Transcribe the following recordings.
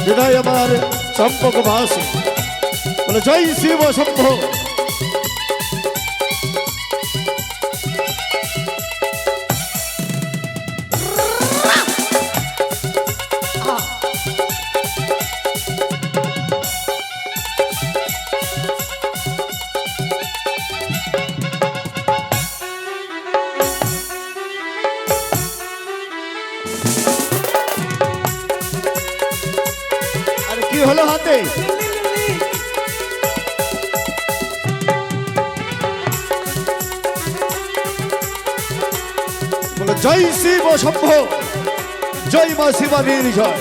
বিদায় আমার চম্পক ভাসে বলে জয় শিব শম্ভু। কি হলো হাতে? বলে জয় শিব শম্ভু, জয় মা শিবানীর জয়।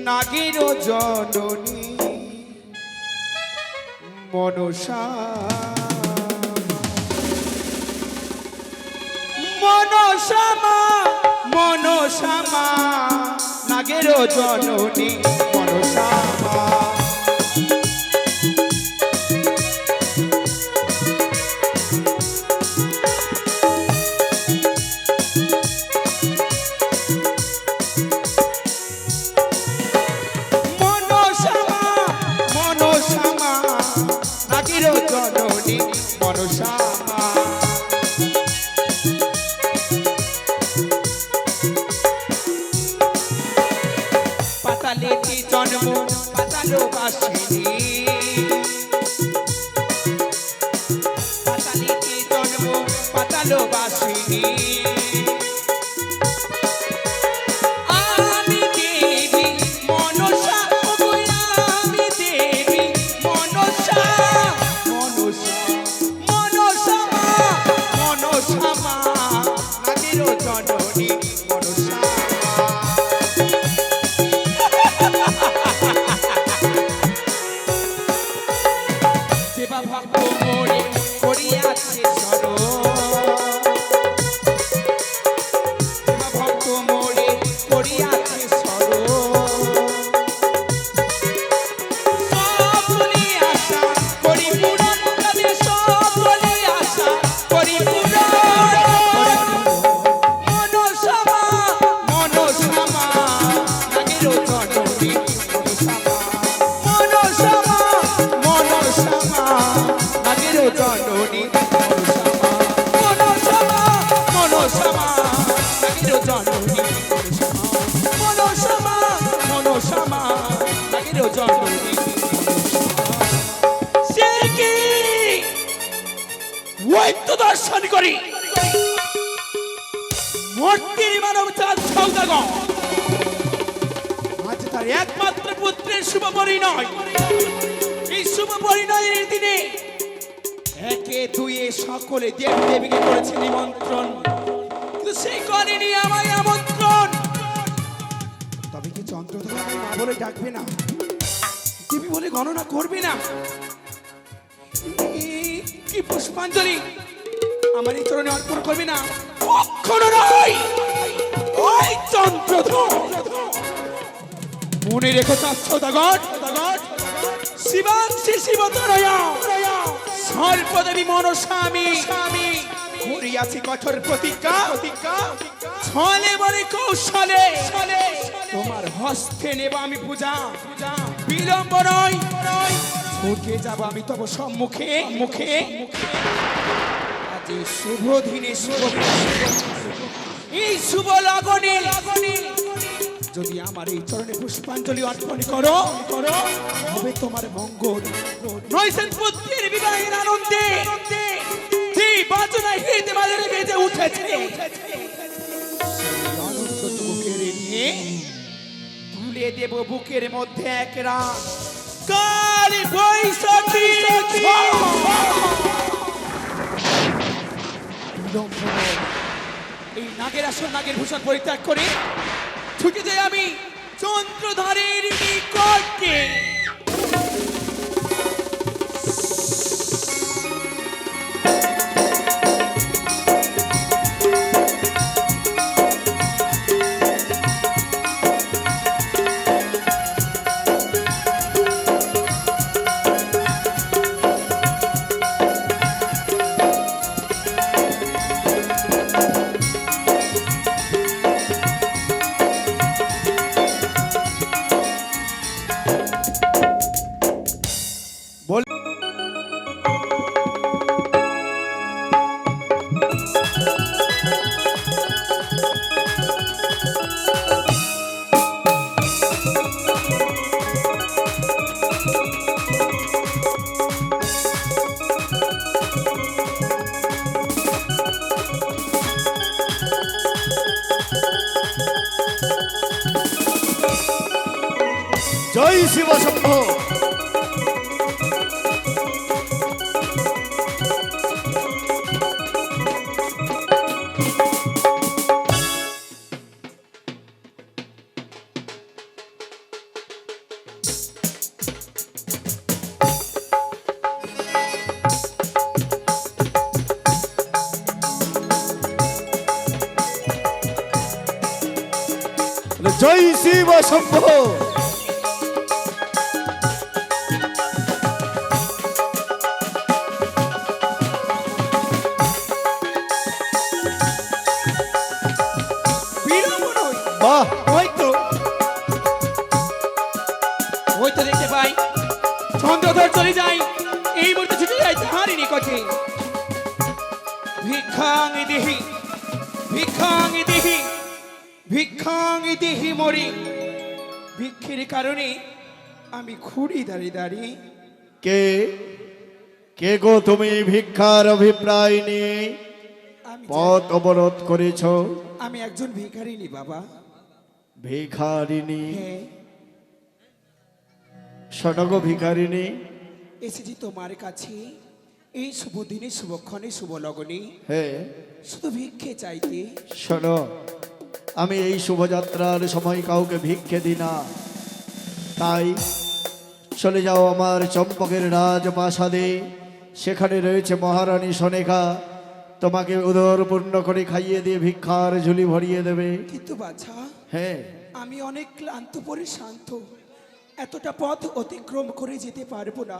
নাগের জননী মনসা মনসামা মনসামা নাগের জননী মনসামা জননী মনসামা পাতালেতে জন্ম পাতালবাসিনী পাতালেতে জন্ম পাতালবাসিনী দর্শন করি মূর্তির মানব চাঁদ সৌদাগর আজ তার একমাত্র পুত্রের শুভ পরিণয়। এই শুভ পরিণয়ের দিনে একে দুয়ে সকলে দেব দেবীকে করেছে নিমন্ত্রণ, কিন্তু সেই করেনি আমায় আমন্ত্রণ। তবে কি চন্দ্রধরা মা বলে ডাকবে না, দেবী বলে গণনা করবে না? কি পুষ্পাঞ্জলি আমার এই চরণে অর্পণ করবে না? কখনো নয়। ওই চন্দ্রধর মনে রেখো সৌদাগর, শিবাংশী শিবতনয়া সর্বদেবী মনসামী করিয়াছি কঠোর প্রতিজ্ঞা, ছলে বলে কৌশলে তোমার হস্তে নেব আমি পূজা। বিলম্ব নয়, ছুটে যাব আমি তব সম্মুখে মুখে। আজ শুভ দিনে এই শুভ লগনে যদি আমার এই চরণে পুষ্পাঞ্জলি অর্পণ করো হবে তোমার মঙ্গল। নয়সেন পুত্রের বিবাহের আনন্দে বাজনায় হৃদয় বাজারে বেজে উঠেছে। আনন্দ বুকের নিয়ে তুলে দেব বুকের মধ্যে এক রাত কালী বৈশাখী। এই নাগের আসন নাগের ভূষণ পরিত্যাগ করে ছুটে যাই আমি চন্দ্রধারের নিকটে। বল জয় শিব শম্ভু। জয় শিব শম্ভু। বাহ, ওই তো দেখতে পাই চন্দ্রধর চলে যাই, এই মুহূর্তে ছুটে যাই তাহারই নিকটে। ভিক্ষাং দেহি ভিক্ষাং দেহি ভিক্ষাং দেহি মরি। ভিক্ষের কারণে আমি খুঁড়ি দাঁড়িয়ে দাঁড়িয়ে। কে কে গো তুমি ভিক্ষার অভিপ্রায় নিয়ে আমি পথ অবরোধ করেছ? আমি একজন ভিখারিনী বাবা। ভিখারিণী? হ্যাঁ, শোনো গো ভিখারিণী, এসেছি তোমার কাছে এই শুভ দিনে, শুভক্ষণে, শুভ লগনে হ্যাঁ শুধু ভিক্ষে চাইতে। শোনো, আমি এই শুভযাত্রার সময় কাউকে ভিক্ষে দিই না। তাই চলে যাও আমার চম্পকের রাজপ্রাসাদে, সেখানে রয়েছে মহারানী সনেকা, তোমাকে উদরপূর্ণ করে খাইয়ে দিয়ে ভিক্ষার ঝুলি ভরিয়ে দেবে। কিন্তু বাছা, হ্যাঁ, আমি অনেক ক্লান্ত পরিশ্রান্ত, এতটা পথ অতিক্রম করে যেতে পারবো না।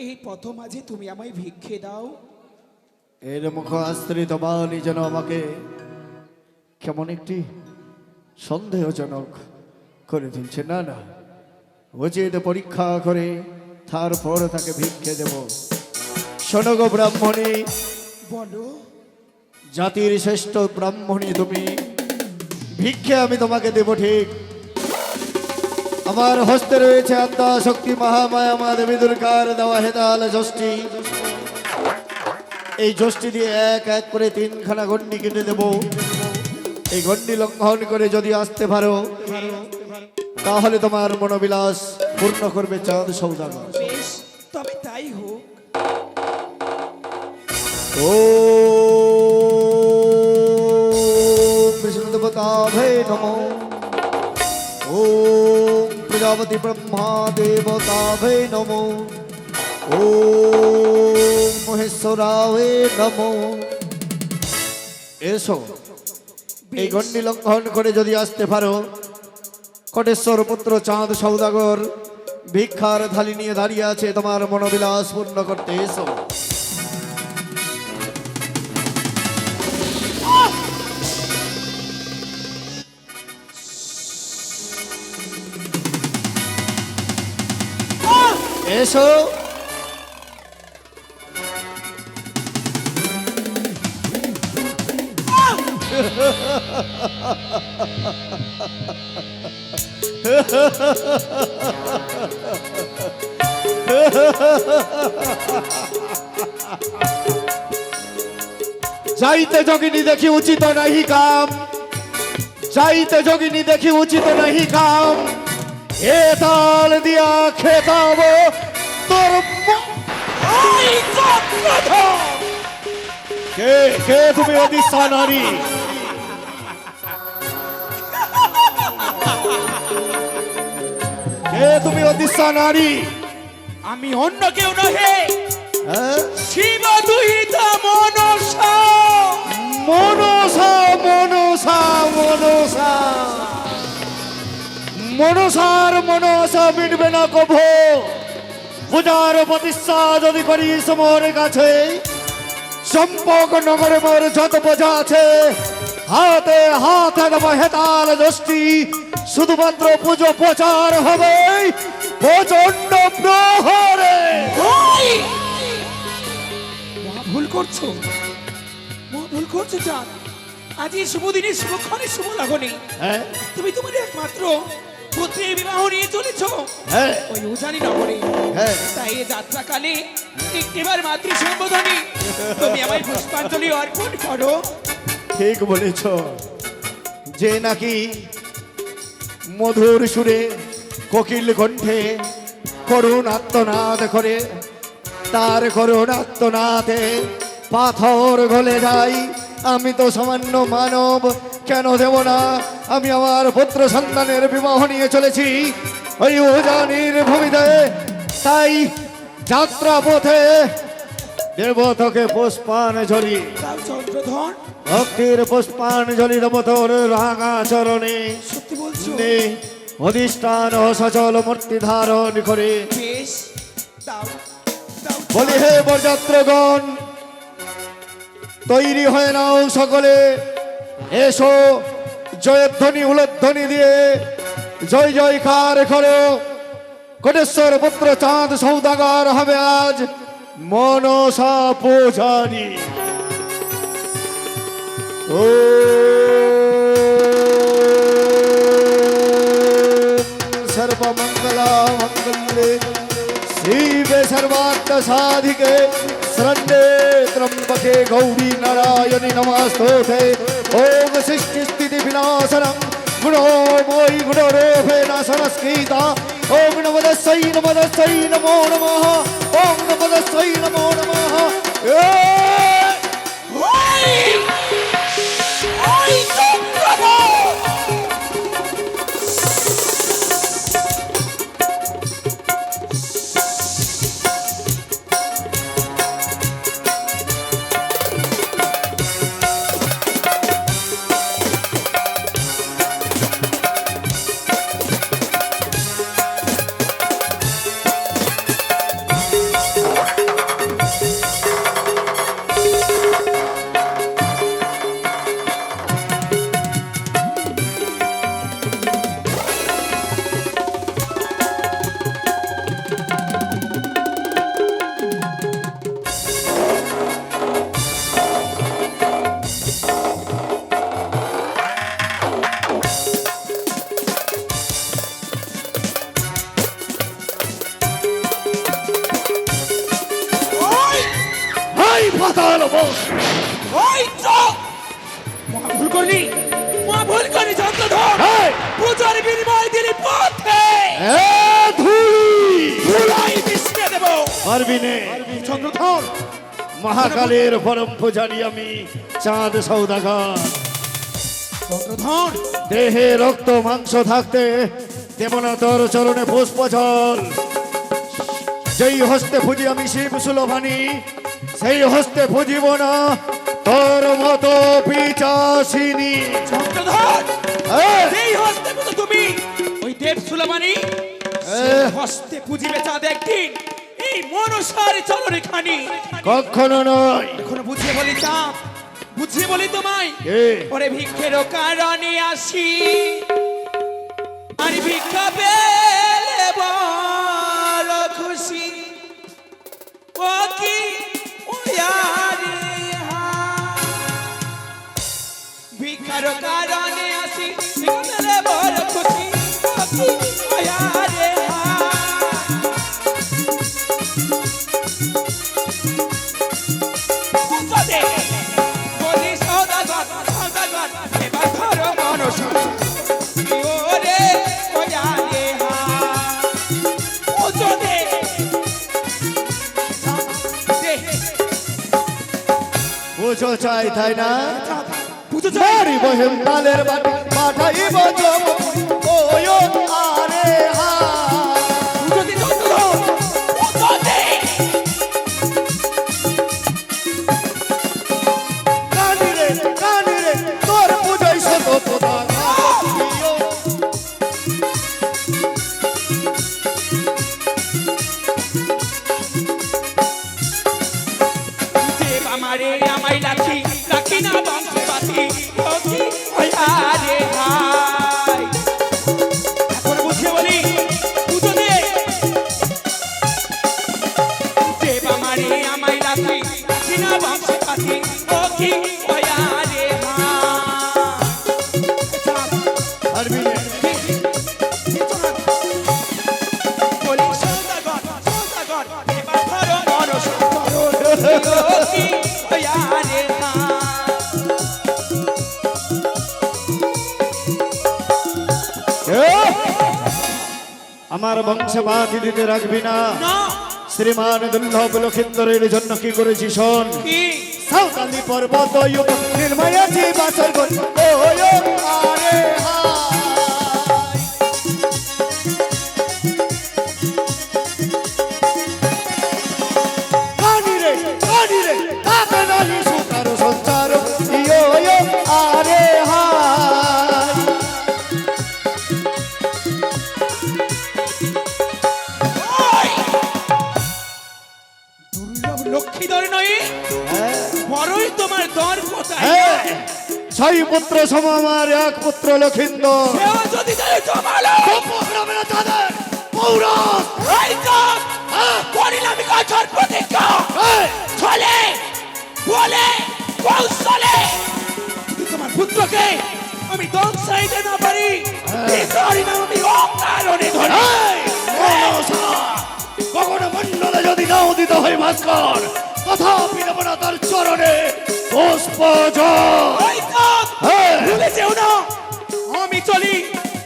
এই পথ মাঝে তুমি আমায় ভিক্ষে দাও। এর মুখ আশ্রিত বাণী যেন আমাকে কেমন একটি সন্দেহজনক করে তুলছে। না না, উচিত পরীক্ষা করে তারপর তাকে ভিক্ষে দেব। শোনো গো ব্রাহ্মণী, বলো। জাতির শ্রেষ্ঠ ব্রাহ্মণী তুমি, ভিক্ষে আমি তোমাকে দেব ঠিক। আমার হস্তে রয়েছে আত্মা শক্তি মহামায়া মা দেবী দুর্গার দেওয়া হেতাল যষ্টি। এই যষ্টি দিয়ে এক এক করে 3খানা গণ্ডি কেটে দেব। এই গণ্ডি লঙ্ঘন করে যদি আসতে পারো, তাহলে তোমার মনোবিলাস পূর্ণ করবে চাঁদ সৌদাগর। বেশ, তবে তাই হোক। ও বিষ্ণু দেবতাভে নমো, ও প্রজাপতি ব্রহ্মা দেবতাভে নমো, ও মহেশ্বরাভে নমো। এসো, এই গণ্ডি লঙ্ঘন করে যদি আসতে পারো, কোটেশ্বর পুত্র চাঁদ সৌদাগর ভিক্ষার থালি নিয়ে দাঁড়িয়ে আছে তোমার মনোবিলাস পূর্ণ করতে। এসো। এসো। যাইতে যোগিনী দেখি উচিত নাহি কাম, যাইতে যোগিনী দেখি উচিত নাহি কাম, এ তাল দিয়া খেতাব তোর। কে কে তুমি অদিশা নারী? এ তুমি অদিশা নারী। আমি অন্য কেউ নহে, হ্যাঁ? শিব দুহিতা মনসা। মনসা মনসা মনসা মনসার মনসা মিটবে না কভো। পূজার প্রতিষ্ঠা যদি করিস মোর কাছে, চম্পক নগরে মোর যত প্রজা আছে, হাতে হাতে দেব হেতাল দোষটি। শুধুমাত্র পুজো প্রচার হবে প্রচন্ড প্রহরে। ওই! মহা ভুল করছো, মহা ভুল করছো চাঁদ। আজ এই শুভ দিনে শুভক্ষণে শুভ লাগনে হ্যাঁ তুমি তোমার একমাত্র পুত্রের বিবাহ নিয়ে চলেছ হ্যাঁ ওই উজানি নগরে। হ্যাঁ। তাই এই যাত্রাকালে একটিবার মাতৃ সম্বোধনে তুমি আমায় পুষ্পাঞ্জলি অর্পণ করো। ঠিক বলেছ। যে নাকি মধুর সুরে কোকিল কণ্ঠে করুণ আত্মনাদ করে, তার করুণ আত্মনাদে পাথর গলে যায়। আমি তো সামান্য মানব, কেন দেব না? আমি আমার পুত্র সন্তানের বিবাহ নিয়ে চলেছি ওই উজানির ভূমিতে। তাই যাত্রা পথে দেব তোকে পুষ্পাঞ্জলি, তাও চন্দ্রধর ভক্তির পুষ্পাঞ্জলি দেব তোর রাঙা চরণে। সত্যি বলছো? নে অধিষ্ঠান ও সচল মূর্তি ধারণ করে বেশ, দাও দাও। বলি, হে বরযাত্রগণ, তৈরি হয়ে নাও সকলে। এসো জয়ধ্বনি উলধ্বনি দিয়ে জয় জয়কার করো। কোটেশ্বর পুত্র চাঁদ সৌদাগর হবে আজ মনসা পূজারী। ও सर्वमंगला मंगले शिवे सर्वार्थ साधिके शरण्ये त्र्यंबके गौरी नारायणि नमस्तुते। ओम सृष्टि स्थिति विनाशनं गुणोमयि गुणरूपे नाशनस्कृता। ओम नमोदस्यै नमोदस्यै नमो नमः। ओम नमोदस्यै नमो नमः। ওই! ওই চন্দ্রধর! ওই তো! মহা ভুল করলি, মহা ভুল করলি চন্দ্রধর। এই! পূজার বিনিময় দিলি পথে ধুলাই মিশিয়ে দেব। পারবি নে চন্দ্রধর, মহাকালের পরম পূজারী আমি চাঁদ সৌদাগর। চন্দ্রধর, দেহে রক্ত মাংস থাকতে দেব না তোর চরণে পুষ্প জল। যেই হস্তে পুজি আমি শিব সুলভানি, সেই হস্তে পুজিব না তোর মতো পিচাসিনী। চন্দ্রধর, এই! যেই হস্তে পুজো তুমি ওই দেব সুলমানি, সেই হস্তে পুজিবে চাঁদ একদিন এই মনসার চরণে খানি। কখনো নয়। এখন বুঝিয়ে বলি চাঁদ, বুঝিয়ে বলি তোমায়, এ ওরে ভিক্ষেরও কারণে আসি, আর ভিক্ষা পেলে বড় খুশি। ও কি ওয়ারে ভিক্ষারও কারণে আসি, ভিক্ষা পেলে বড় খুশি। ও কি ওয়ারে বলি সদাগর সদাগর এবার ধরো মনসা। ওরে ওয়ারে পুজো দে পুজো চাই তাই না? পুজো চাই। নারী বহেম তালের বাটি পাঠাইব জব ওয় আরে হা। আমার বংশে বাতি দিতে রাখবি না। না শ্রীমান দুর্লভ লক্ষিন্দরের জন্য কি করেছি শোন। কি সাঁওতালি পর্বত নির্ময়াছি বাসর গো ও আরে হায় রে কাকে নালি সুতার সঞ্চার ইয়ো আরে হায়। ওই! দুর্লভ লক্ষ্মীধর নয় বড়ই তোমার দর কোথায় হ্যাঁ, ছয় পুত্র সম আমার এক পুত্র লক্ষিন্দর। সেও যদি তাহলে জমালো গ্রামের তাদের পৌরস এই তো পরিণামী কাছর প্রতিজ্ঞা চলে বলে কৌশলে যদি তোমার পুত্রকে আমি ধ্বংসাইতে না পারি এই নাম আমি অকারণে ধরি কখনো মন্ডলে যদি নাও দিতে হয় ভাস্কর তথাপি দেব না তার চরণে পুষ্প জল। ওই তো হ্যাঁ। ভুলে যেও না আমি চলি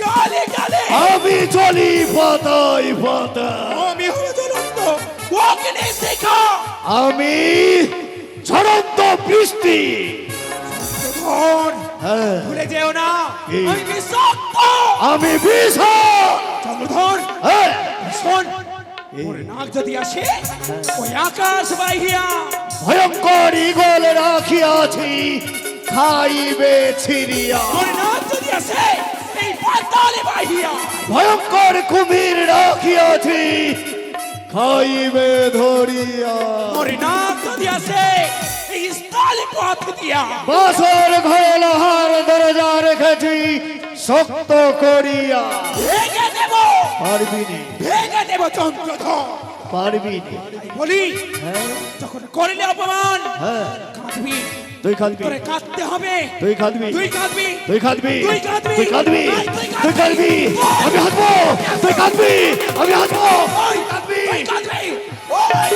গালে গালে আমি চলি পাতায় পাতায়। আমি হলো জ্বলন্ত অগ্নি শিখা আমি ঝড়ন্ত বৃষ্টি। ধর হ্যাঁ, ভুলে যেও না কি? আমি বিষাক্ত আমি বিষ। চন্দ্রধর হ্যাঁ, শোন ওর নাক যদি আসে ওই আকাশ বাহিয়া ভয়ঙ্কর ইগল রাখিয়াছি খাইবে ছিড়িয়া। ওর নাক যদি আসে এই পাতালে বাহিয়া ভয়ঙ্কর কুমির রাখিয়াছি খাইবে ধরিয়া। ওর নাক যদি আসে এই স্থলে পথ দিয়া বাসর ঘরে লোহার দরজা রেখেছি শক্ত করিয়া। ভেঙে দেব পারবি নে, ভেঙে দেব চন্দ্রধর পারবি নে। বলি হ্যাঁ, যখন করলে অপমান হ্যাঁ, কাঁদবি তুই খাদবি, তোরে কাঁদতে হবে তুই খাদবি, তুই কাঁদবি তুই খাদবি, তুই কাঁদবি। তুই খাদবি, তুই তুই খাদবি। আমি হাসবো, তুই খাদবি, আমি হাসবো। ওই কাঁদবি। তুই কাঁদবি ওই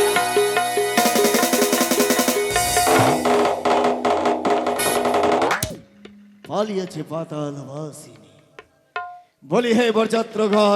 পালিয়েছে পাতাল বাসিনী। বলি হে বরযাত্র ঘর